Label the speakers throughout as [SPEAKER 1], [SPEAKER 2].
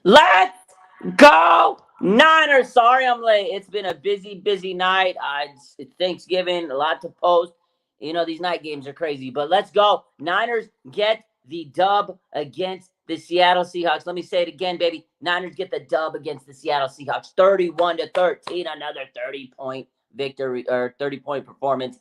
[SPEAKER 1] Let's go Niners. Sorry I'm late. It's been a busy night. It's Thanksgiving, a lot to post. These night games are crazy, but let's go. Niners get the dub against the Seattle Seahawks. Let me say it again, baby. Niners get the dub against the Seattle Seahawks. 31-13, another 30-point victory or 30-point performance.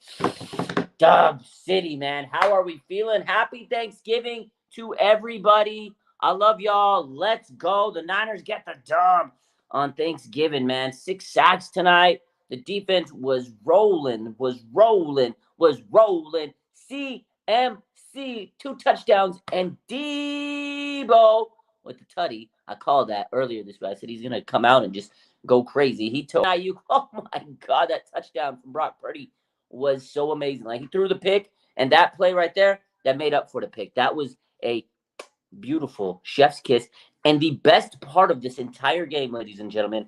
[SPEAKER 1] Dub City, man. How are we feeling? Happy Thanksgiving to everybody. I love y'all. Let's go. The Niners get the dub on Thanksgiving, man. 6 sacks tonight. The defense was rolling. CMC, 2 touchdowns, and Deebo with the tutty. I called that earlier this week. I said he's going to come out and just go crazy. He told Ayuk, oh my God, that touchdown from Brock Purdy was so amazing. Like, he threw the pick, and that play right there, that made up for the pick. That was a beautiful chef's kiss. And the best part of this entire game, ladies and gentlemen,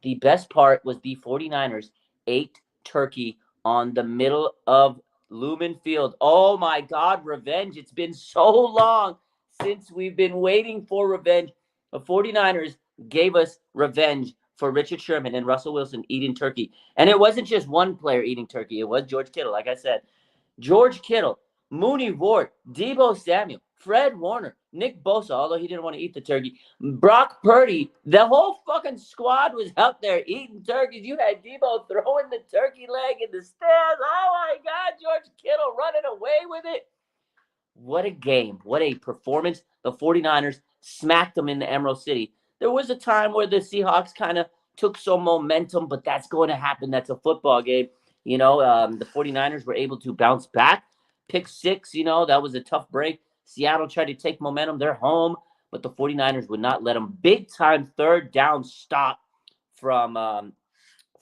[SPEAKER 1] the best part was the 49ers ate turkey on the middle of Lumen Field. Oh my God, revenge. It's been so long since we've been waiting for revenge. The 49ers gave us revenge for Richard Sherman and Russell Wilson eating turkey. And it wasn't just one player eating turkey. It was George Kittle, like I said. George Kittle, Mooney Ward, Deebo Samuel, Fred Warner, Nick Bosa, although he didn't want to eat the turkey, Brock Purdy. The whole fucking squad was out there eating turkeys. You had Deebo throwing the turkey leg in the stands. Oh my God, George Kittle running away with it. What a game. What a performance. The 49ers smacked them in the Emerald City. There was a time where the Seahawks kind of took some momentum, but that's going to happen. That's a football game. The 49ers were able to bounce back. Pick six, that was a tough break. Seattle tried to take momentum. They're home, but the 49ers would not let them. Big time third down stop from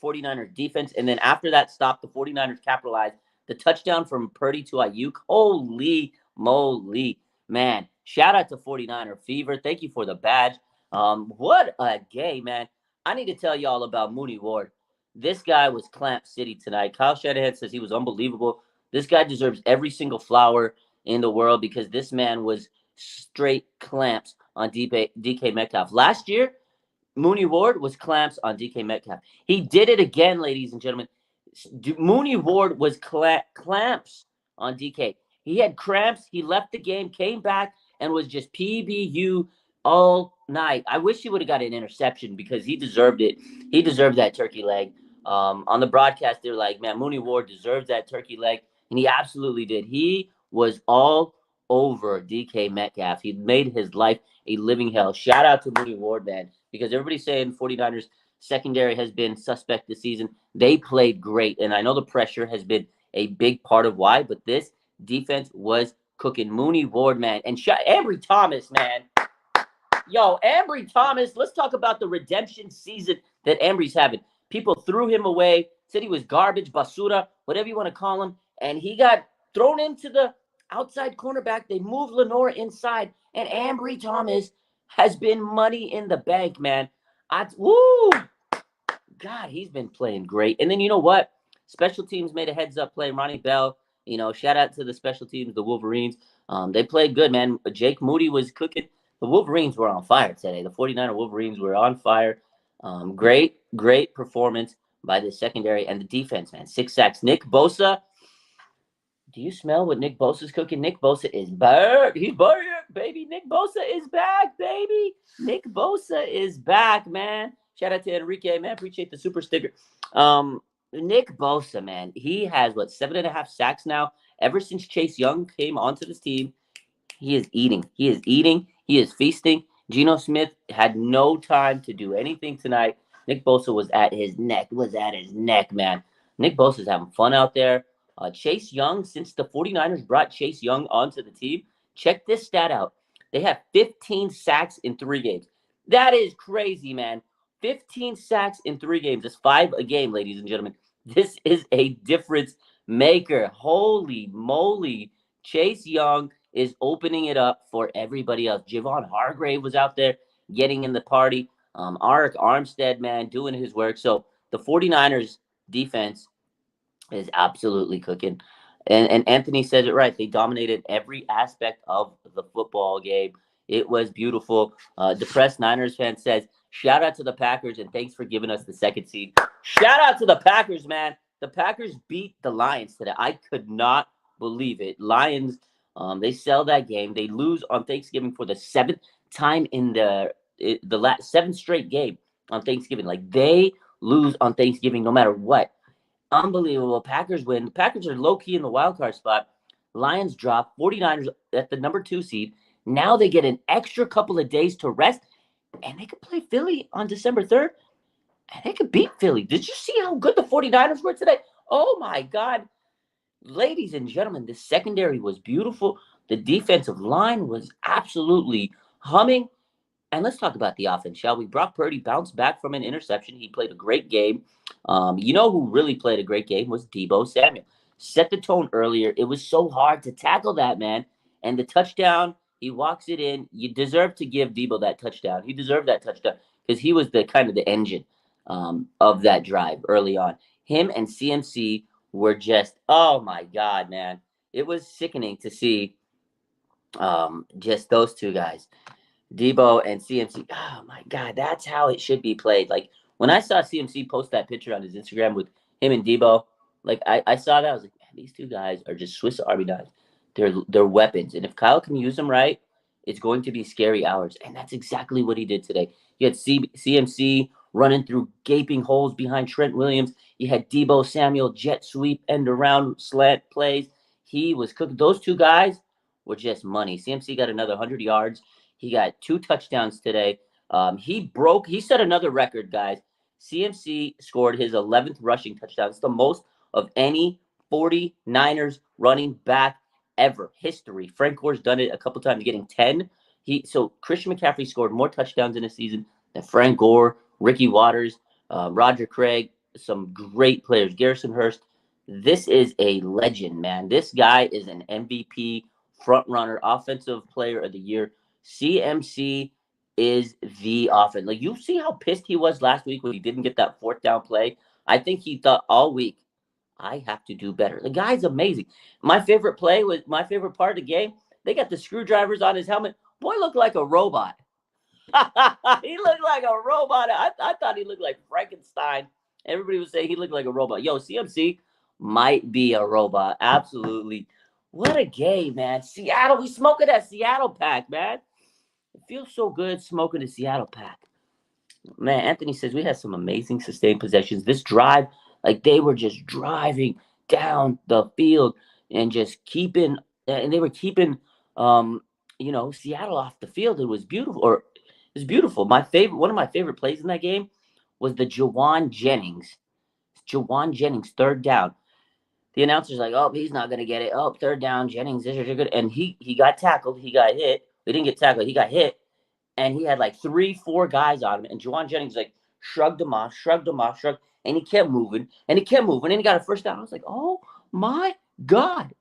[SPEAKER 1] 49ers defense. And then after that stop, the 49ers capitalized. The touchdown from Purdy to Ayuk. Holy moly, man. Shout out to 49er Fever. Thank you for the badge. What a game, man. I need to tell y'all about Mooney Ward. This guy was Clamp City tonight. Kyle Shanahan says he was unbelievable. This guy deserves every single flower in the world because this man was straight clamps on DK Metcalf. Last year, Mooney Ward was clamps on DK Metcalf. He did it again, ladies and gentlemen. Mooney Ward was clamps on DK. He had cramps. He left the game, came back, and was just PBU all night. I wish he would have got an interception because he deserved it. He deserved that turkey leg. On the broadcast, they're like, man, Mooney Ward deserves that turkey leg. And he absolutely did. He was all over DK Metcalf. He made his life a living hell. Shout out to Mooney Ward, man, because everybody's saying 49ers secondary has been suspect this season. They played great, and I know the pressure has been a big part of why, but this defense was cooking. Mooney Ward, man, and Ambry Thomas, man. Yo, Ambry Thomas, let's talk about the redemption season that Ambry's having. People threw him away, said he was garbage, basura, whatever you want to call him, and he got thrown into the outside cornerback. They moved Lenore inside, and Ambry Thomas has been money in the bank, man. God, he's been playing great. And then you know what? Special teams made a heads-up play. Ronnie Bell, shout out to the special teams, the Wolverines. They played good, man. Jake Moody was cooking. The Wolverines were on fire today. The 49er Wolverines were on fire. Great performance by the secondary and the defense, man. 6 sacks. Nick Bosa. Do you smell what Nick Bosa's cooking? Nick Bosa is back. He's back, baby. Nick Bosa is back, baby. Nick Bosa is back, man. Shout out to Enrique, man. Appreciate the super sticker. Nick Bosa, man. He has, 7.5 sacks now. Ever since Chase Young came onto this team, he is eating. He is feasting. Geno Smith had no time to do anything tonight. Nick Bosa was at his neck, man. Nick Bosa's having fun out there. Chase Young, since the 49ers brought Chase Young onto the team, check this stat out. They have 15 sacks in 3 games. That is crazy, man. 15 sacks in 3 games. That's 5 a game, ladies and gentlemen. This is a difference maker. Holy moly. Chase Young is opening it up for everybody else. Javon Hargrave was out there getting in the party. Arik Armstead, man, doing his work. So the 49ers defense is absolutely cooking. And Anthony says it right. They dominated every aspect of the football game. It was beautiful. Depressed Niners fan says, shout out to the Packers and thanks for giving us the second seed. Shout out to the Packers, man. The Packers beat the Lions today. I could not believe it. Lions, they sell that game. They lose on Thanksgiving for the seventh time in the last seventh straight game on Thanksgiving. Like, they lose on Thanksgiving no matter what. Unbelievable. Packers win. The Packers are low-key in the wild card spot. Lions drop. 49ers at the number 2 seed. Now they get an extra couple of days to rest, and they could play Philly on December 3rd, and they could beat Philly. Did you see how good the 49ers were today? Oh, my God. Ladies and gentlemen, the secondary was beautiful. The defensive line was absolutely humming. And let's talk about the offense, shall we? Brock Purdy bounced back from an interception. He played a great game. You know who really played a great game was Deebo Samuel. Set the tone earlier. It was so hard to tackle that, man. And the touchdown, he walks it in. You deserve to give Deebo that touchdown. He deserved that touchdown because he was the kind of the engine of that drive early on. Him and CMC were just, oh my God, man. It was sickening to see just those two guys. Deebo and CMC. Oh my God, that's how it should be played. Like, when I saw CMC post that picture on his Instagram with him and Deebo, like I saw that, I was like, man, these two guys are just Swiss Army knives. They're weapons, and if Kyle can use them right, it's going to be scary hours. And that's exactly what he did today. You had CMC running through gaping holes behind Trent Williams. You had Deebo Samuel jet sweep end around slant plays. He was cooking. Those two guys were just money. CMC got another 100 yards. He got 2 touchdowns today. He set another record, guys. CMC scored his 11th rushing touchdown. It's the most of any 49ers running back ever. History. Frank Gore's done it a couple times, getting 10. So Christian McCaffrey scored more touchdowns in a season than Frank Gore, Ricky Watters, Roger Craig, some great players, Garrison Hurst. This is a legend, man. This guy is an MVP, front runner, offensive player of the year. CMC is the offense. Like, you see how pissed he was last week when he didn't get that 4th down play? I think he thought all week, I have to do better. The guy's amazing. My favorite part of the game, they got the screwdrivers on his helmet. Boy looked like a robot. He looked like a robot. I thought he looked like Frankenstein. Everybody was saying he looked like a robot. Yo, CMC might be a robot. Absolutely. What a game, man. Seattle, we smoking that Seattle pack, man. It feels so good smoking the Seattle pack. Man, Anthony says we had some amazing sustained possessions. This drive, like, they were just driving down the field and just keeping, and they were keeping, Seattle off the field. It was beautiful. One of my favorite plays in that game was the Jawan Jennings 3rd down. The announcer's like, oh, he's not going to get it. Oh, 3rd down, Jennings. And he got tackled. He got hit. He didn't get tackled. He got hit. And he had like 3-4 guys on him. And Jawan Jennings like shrugged him off. And he kept moving. And he got a 1st down. I was like, oh, my God.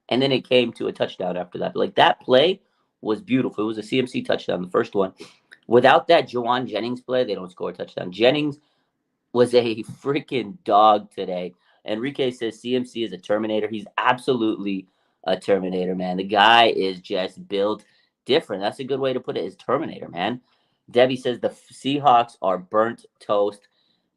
[SPEAKER 1] And then it came to a touchdown after that. Like, that play was beautiful. It was a CMC touchdown, the first one. Without that Jawan Jennings play, they don't score a touchdown. Jennings was a freaking dog today. Enrique says CMC is a Terminator. He's absolutely a Terminator, man. The guy is just built different. That's a good way to put it, is Terminator, man. Debbie says the Seahawks are burnt toast.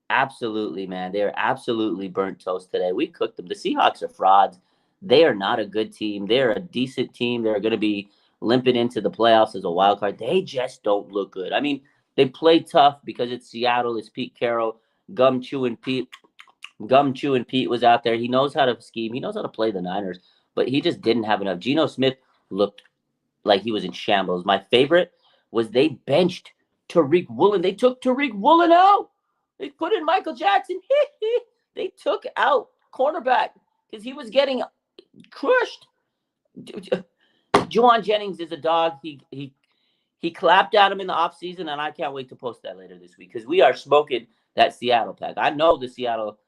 [SPEAKER 1] Absolutely, man. They're absolutely burnt toast today. We cooked them. The Seahawks are frauds. They are not a good team. They're a decent team. They're going to be limping into the playoffs as a wild card. They just don't look good. I mean, they play tough because it's Seattle. It's Pete Carroll. Gum Chewing Pete was out there. He knows how to scheme. He knows how to play the Niners, but he just didn't have enough. Geno Smith looked like he was in shambles. My favorite was they benched Tariq Woolen. They took Tariq Woolen out. They put in Michael Jackson. They took out cornerback because he was getting crushed. Jawan Jennings is a dog. He clapped at him in the offseason, and I can't wait to post that later this week because we are smoking that Seattle pack. I know the Seattle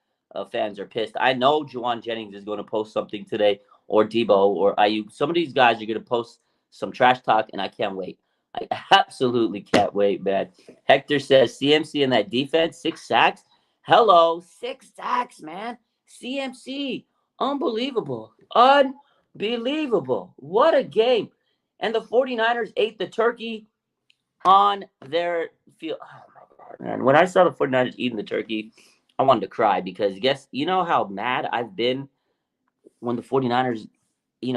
[SPEAKER 1] fans are pissed. I know Jawan Jennings is going to post something today, or Deebo, or Ayuk. Some of these guys are going to post some trash talk, and I can't wait. I absolutely can't wait, man. Hector says CMC in that defense, 6 sacks. Hello, 6 sacks, man. CMC, unbelievable. What a game. And the 49ers ate the turkey on their field. Oh, my God, man. When I saw the 49ers eating the turkey, I wanted to cry because you know how mad I've been when the 49ers,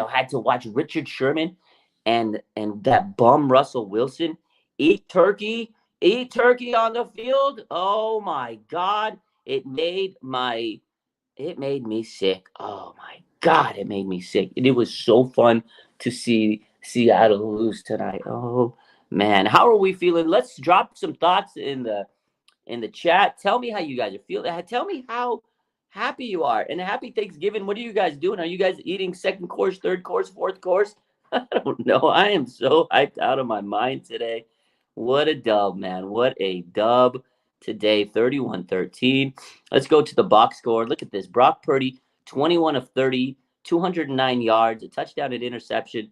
[SPEAKER 1] had to watch Richard Sherman and that bum Russell Wilson eat turkey, on the field. Oh my God. It made me sick. Oh my God, it made me sick. And it was so fun to see Seattle lose tonight. Oh man, how are we feeling? Let's drop some thoughts in the chat. Tell me how you guys are feeling. Tell me how happy you are. And happy Thanksgiving. What are you guys doing? Are you guys eating second course, third course, fourth course? I don't know. I am so hyped out of my mind today. What a dub, man. What a dub today. 31-13. Let's go to the box score. Look at this. Brock Purdy, 21 of 30, 209 yards, a touchdown and interception.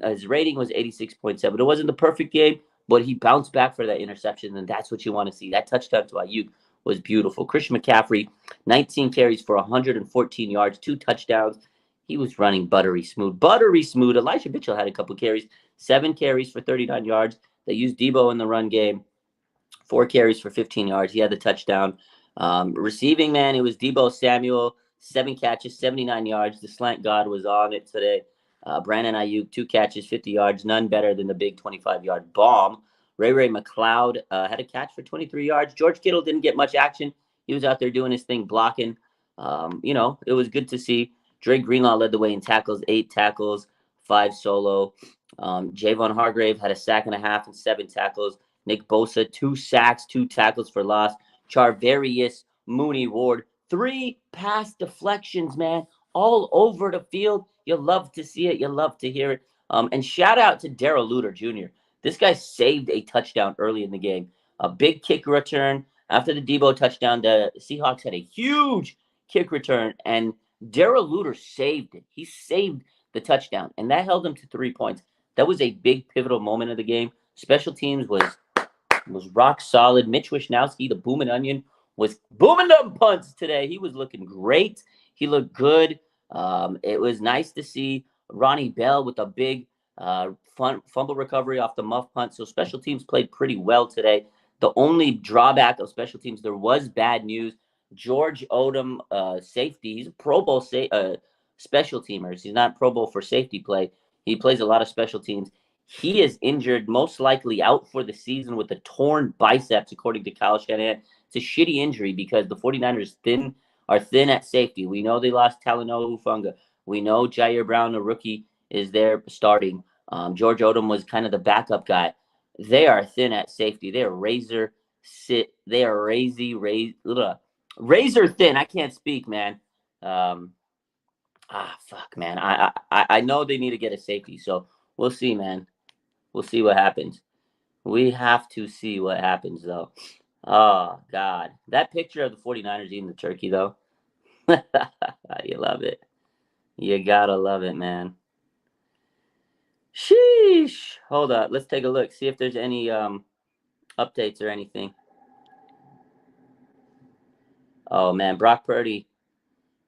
[SPEAKER 1] His rating was 86.7. It wasn't the perfect game, but he bounced back for that interception, and that's what you want to see. That touchdown to Ayuk was beautiful. Christian McCaffrey, 19 carries for 114 yards, 2 touchdowns. He was running buttery smooth. Buttery smooth. Elijah Mitchell had a couple carries, 7 carries for 39 yards. They used Deebo in the run game, 4 carries for 15 yards. He had the touchdown. Receiving, man, it was Deebo Samuel, 7 catches, 79 yards. The slant god was on it today. Brandon Ayuk, 2 catches, 50 yards. None better than the big 25-yard bomb. Ray McLeod had a catch for 23 yards. George Kittle didn't get much action. He was out there doing his thing, blocking. It was good to see. Dre Greenlaw led the way in tackles, 8 tackles, 5 solo. Javon Hargrave had a sack and a half and 7 tackles. Nick Bosa, 2 sacks, 2 tackles for loss. Charvarius Mooney Ward, 3 pass deflections, man, all over the field. You love to see it. You love to hear it. And shout out to Darrell Luter Jr. This guy saved a touchdown early in the game. A big kick return. After the Deebo touchdown, the Seahawks had a huge kick return, and Darrell Luter saved it. He saved the touchdown, and that held him to 3 points. That was a big pivotal moment of the game. Special teams was rock solid. Mitch Wishnowsky, the booming onion, was booming them punts today. He was looking great. He looked good. It was nice to see Ronnie Bell with a big fumble recovery off the muff punt. So special teams played pretty well today. The only drawback of special teams, there was bad news. George Odom, safety, he's a Pro Bowl special teamer. He's not Pro Bowl for safety play. He plays a lot of special teams. He is injured, most likely out for the season with a torn biceps, according to Kyle Shanahan. It's a shitty injury because the 49ers are thin at safety. We know they lost Talanoa Hufanga. We know Jair Brown, a rookie, is there starting. George Odom was kind of the backup guy. They are thin at safety. They are razor thin. I can't speak, man. Fuck, man. I know they need to get a safety, so we'll see, man. We'll see what happens. We have to see what happens, though. Oh, God. That picture of the 49ers eating the turkey, though. You love it. You gotta love it, man. Sheesh. Hold up. Let's take a look. See if there's any updates or anything. Oh, man. Brock Purdy.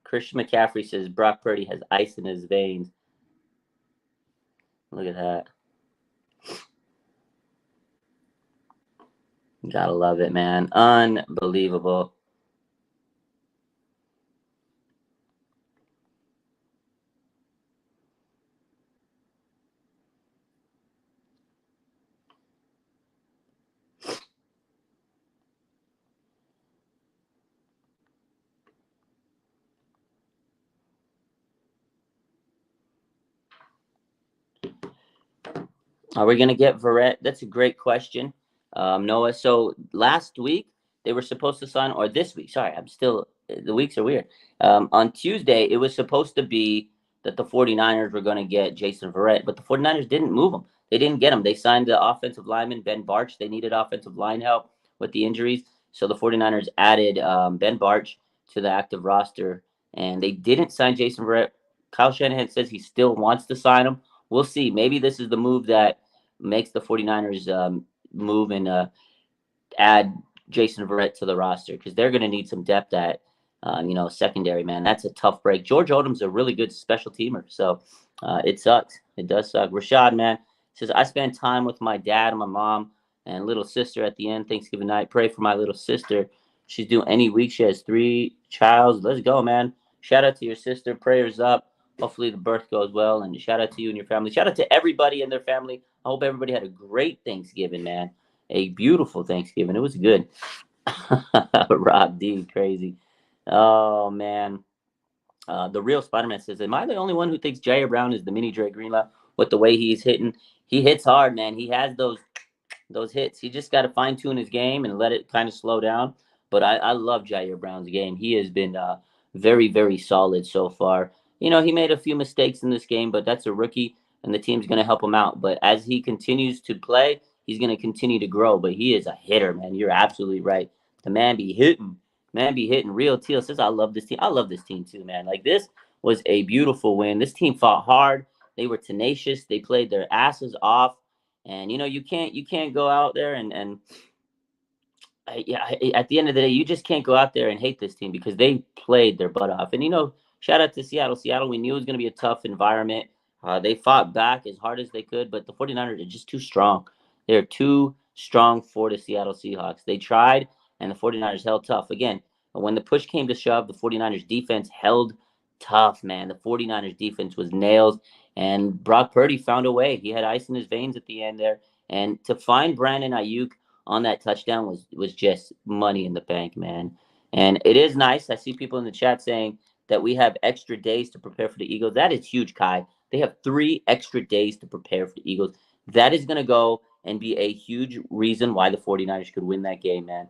[SPEAKER 1] Christian McCaffrey says Brock Purdy has ice in his veins. Look at that. Gotta love it, man. Unbelievable. Are we going to get Verrett? That's a great question, Noah. So last week they were supposed to sign, or this week, sorry, the weeks are weird. On Tuesday, it was supposed to be that the 49ers were going to get Jason Verrett, but the 49ers didn't move him. They didn't get him. They signed the offensive lineman, Ben Barch. They needed offensive line help with the injuries. So the 49ers added Ben Barch to the active roster, and they didn't sign Jason Verrett. Kyle Shanahan says he still wants to sign him. We'll see. Maybe this is the move that makes the 49ers move and add Jason Verrett to the roster because they're going to need some depth at, secondary, man. That's a tough break. George Odom's a really good special teamer, so it sucks. It does suck. Rashad, man, Says, I spent time with my dad and my mom and little sister at the end Thanksgiving night. Pray for my little sister. She's due any week. She has 3 childs. Let's go, man. Shout out to your sister. Prayers up. Hopefully the birth goes well. And shout out to you and your family. Shout out to everybody and their family. I hope everybody had a great Thanksgiving, man. A beautiful Thanksgiving. It was good. Rob D, crazy. Oh, man. The real Spider-Man says, am I the only one who thinks Jair Brown is the mini Dre Greenlaw with the way he's hitting? He hits hard, man. He has those hits. He just got to fine tune his game and let it kind of slow down. But I love Jair Brown's game. He has been very, very solid so far. He made a few mistakes in this game, but that's a rookie, and the team's going to help him out. But as he continues to play, he's going to continue to grow. But he is a hitter, man. You're absolutely right. The man be hitting. Man be hitting. Real Teal says, I love this team. I love this team too, man. Like, this was a beautiful win. This team fought hard. They were tenacious. They played their asses off. And you can't go out there and at the end of the day, you just can't go out there and hate this team because they played their butt off. And shout out to Seattle. Seattle, we knew it was going to be a tough environment. They fought back as hard as they could, but the 49ers are just too strong. They're too strong for the Seattle Seahawks. They tried, and the 49ers held tough. Again, when the push came to shove, the 49ers defense held tough, man. The 49ers defense was nails, and Brock Purdy found a way. He had ice in his veins at the end there. And to find Brandon Ayuk on that touchdown was just money in the bank, man. And it is nice. I see people in the chat saying that we have extra days to prepare for the Eagles. That is huge, Kai. They have 3 extra days to prepare for the Eagles. That is going to go and be a huge reason why the 49ers could win that game, man.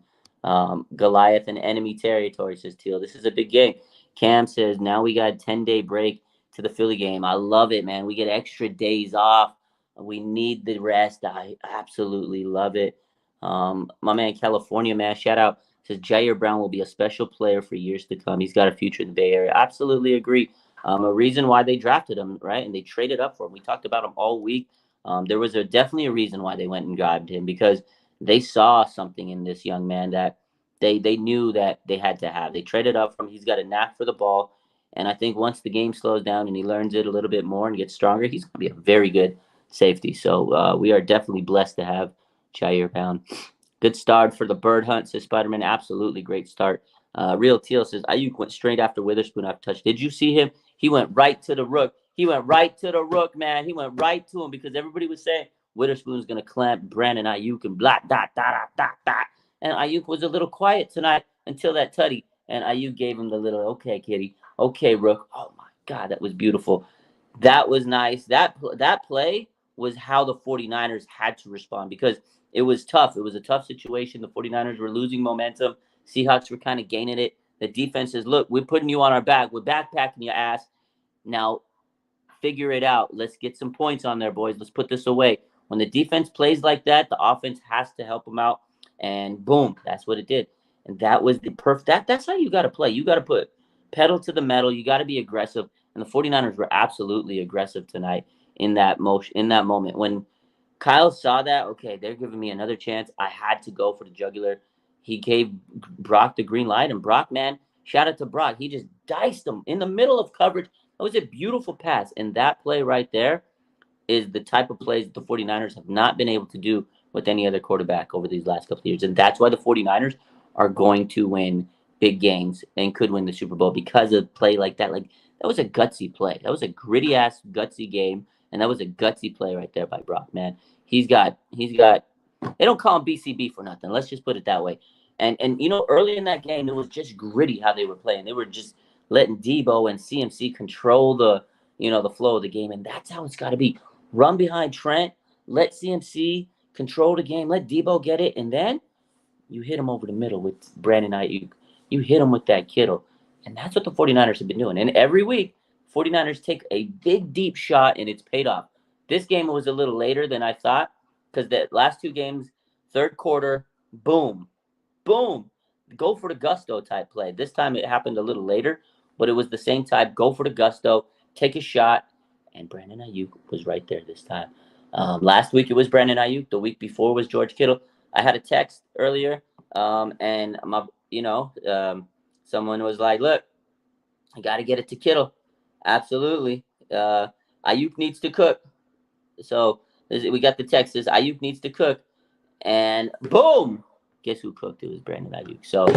[SPEAKER 1] Goliath in enemy territory, says Teal. This is a big game. Cam says, now we got a 10-day break to the Philly game. I love it, man. We get extra days off. We need the rest. I absolutely love it. My man, California, man, shout out, says Jair Brown will be a special player for years to come. He's got a future in the Bay Area. Absolutely agree. A reason why they drafted him, right? And they traded up for him. We talked about him all week. There was definitely a reason why they went and grabbed him because they saw something in this young man that they knew that they had to have. They traded up from him. He's got a knack for the ball. And I think once the game slows down and he learns it a little bit more and gets stronger, he's going to be a very good safety. So we are definitely blessed to have Jair Brown. Good start for the bird hunt, says Spider-Man. Absolutely great start. Real Teal says, Ayuk went straight after Witherspoon after touch. Did you see him? He went right to the rook. He went right to the rook, man. He went right to him because everybody was saying Witherspoon's going to clamp Brandon Ayuk and blah, dot, dot, dot, dot. And Ayuk was a little quiet tonight until that tutty. And Ayuk gave him the little, okay, kitty. Okay, rook. Oh, my God, that was beautiful. That was nice. That play was how the 49ers had to respond because it was tough. It was a tough situation. The 49ers were losing momentum. Seahawks were kind of gaining it. The defense says, look, we're putting you on our back. We're backpacking your ass. Now, figure it out. Let's get some points on there, boys. Let's put this away. When the defense plays like that, the offense has to help them out. And boom, that's what it did. And that was the perfect. That's how you got to play. You got to put pedal to the metal. You got to be aggressive. And the 49ers were absolutely aggressive tonight in that moment. When Kyle saw that, okay, they're giving me another chance. I had to go for the jugular. He gave Brock the green light. And Brock, man, shout out to Brock. He just diced him in the middle of coverage. That was a beautiful pass. And that play right there is the type of plays that the 49ers have not been able to do with any other quarterback over these last couple of years. And that's why the 49ers are going to win big games and could win the Super Bowl because of play like that. Like, that was a gutsy play. That was a gritty-ass, gutsy game. And that was a gutsy play right there by Brock, man. He's got they don't call him BCB for nothing. Let's just put it that way. And early in that game, it was just gritty how they were playing. They were just letting Deebo and CMC control the flow of the game. And that's how it's got to be. Run behind Trent, let CMC control the game, let Deebo get it, and then you hit him over the middle with Brandon Ayuk. You hit him with that Kittle. And that's what the 49ers have been doing. And every week, 49ers take a big, deep shot, and it's paid off. This game was a little later than I thought because the last 2 games, third quarter, boom, boom, go for the gusto type play. This time it happened a little later, but it was the same type, go for the gusto, take a shot, and Brandon Ayuk was right there this time. Last week it was Brandon Ayuk. The week before was George Kittle. I had a text earlier, and someone was like, look, I got to get it to Kittle. Absolutely. Ayuk needs to cook. So We got the text says Ayuk needs to cook, and boom, guess who cooked? It was Brandon Ayuk. So,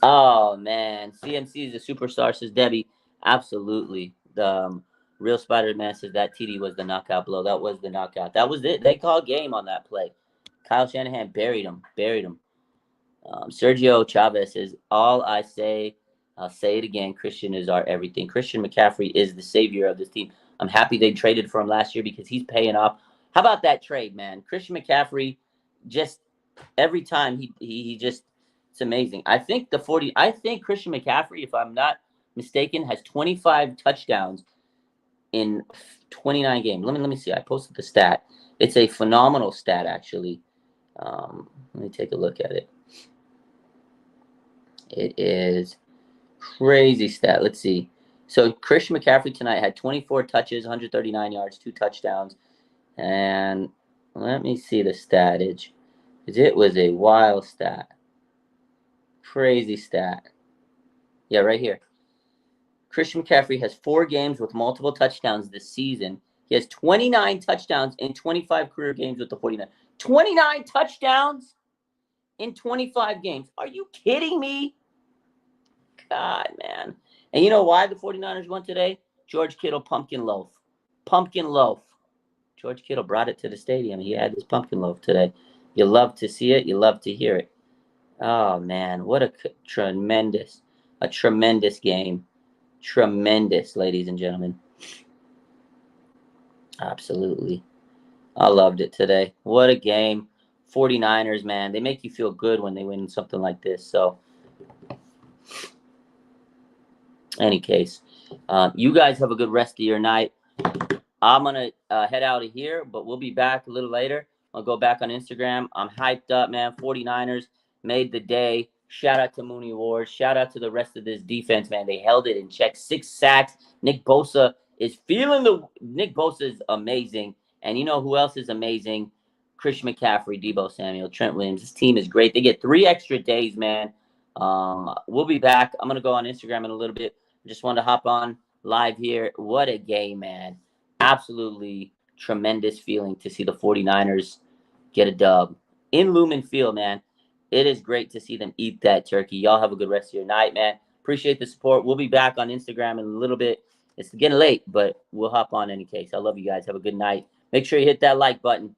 [SPEAKER 1] oh man, CMC is a superstar, says Debbie. Absolutely. The real Spider-Man says that TD was the knockout blow. That was the knockout. That was it. They called game on that play. Kyle Shanahan buried him. Sergio Chavez says, all I say, I'll say it again, Christian is our everything. Christian McCaffrey is the savior of this team. I'm happy they traded for him last year because he's paying off. How about that trade, man? Christian McCaffrey, just every time he just, it's amazing. I think Christian McCaffrey, if I'm not mistaken, has 25 touchdowns in 29 games. Let me see. I posted the stat. It's a phenomenal stat, actually. Let me take a look at it. It is crazy stat. Let's see. So Christian McCaffrey tonight had 24 touches, 139 yards, 2 touchdowns. And let me see the statage. It was a wild stat. Crazy stat. Yeah, right here. Christian McCaffrey has 4 games with multiple touchdowns this season. He has 29 touchdowns in 25 career games with the 49ers. 29 touchdowns in 25 games. Are you kidding me? God, man. And you know why the 49ers won today? George Kittle pumpkin loaf. Pumpkin loaf. George Kittle brought it to the stadium. He had this pumpkin loaf today. You love to see it. You love to hear it. Oh, man. What a tremendous game. Tremendous, ladies and gentlemen. Absolutely. I loved it today. What a game. 49ers, man. They make you feel good when they win something like this. So, any case, you guys have a good rest of your night. I'm going to head out of here, but we'll be back a little later. I'll go back on Instagram. I'm hyped up, man. 49ers made the day. Shout out to Mooney Ward. Shout out to the rest of this defense, man. They held it in check. 6 sacks. Nick Bosa is amazing. And you know who else is amazing? Christian McCaffrey, Deebo Samuel, Trent Williams. This team is great. They get 3 extra days, man. We'll be back. I'm going to go on Instagram in a little bit. Just wanted to hop on live here. What a game, man. Absolutely tremendous feeling to see the 49ers get a dub in Lumen Field, man. It is great to see them eat that turkey. Y'all have a good rest of your night, man. Appreciate the support. We'll be back on Instagram in a little bit. It's getting late, but we'll hop on any case. I love you guys. Have a good night. Make sure you hit that like button.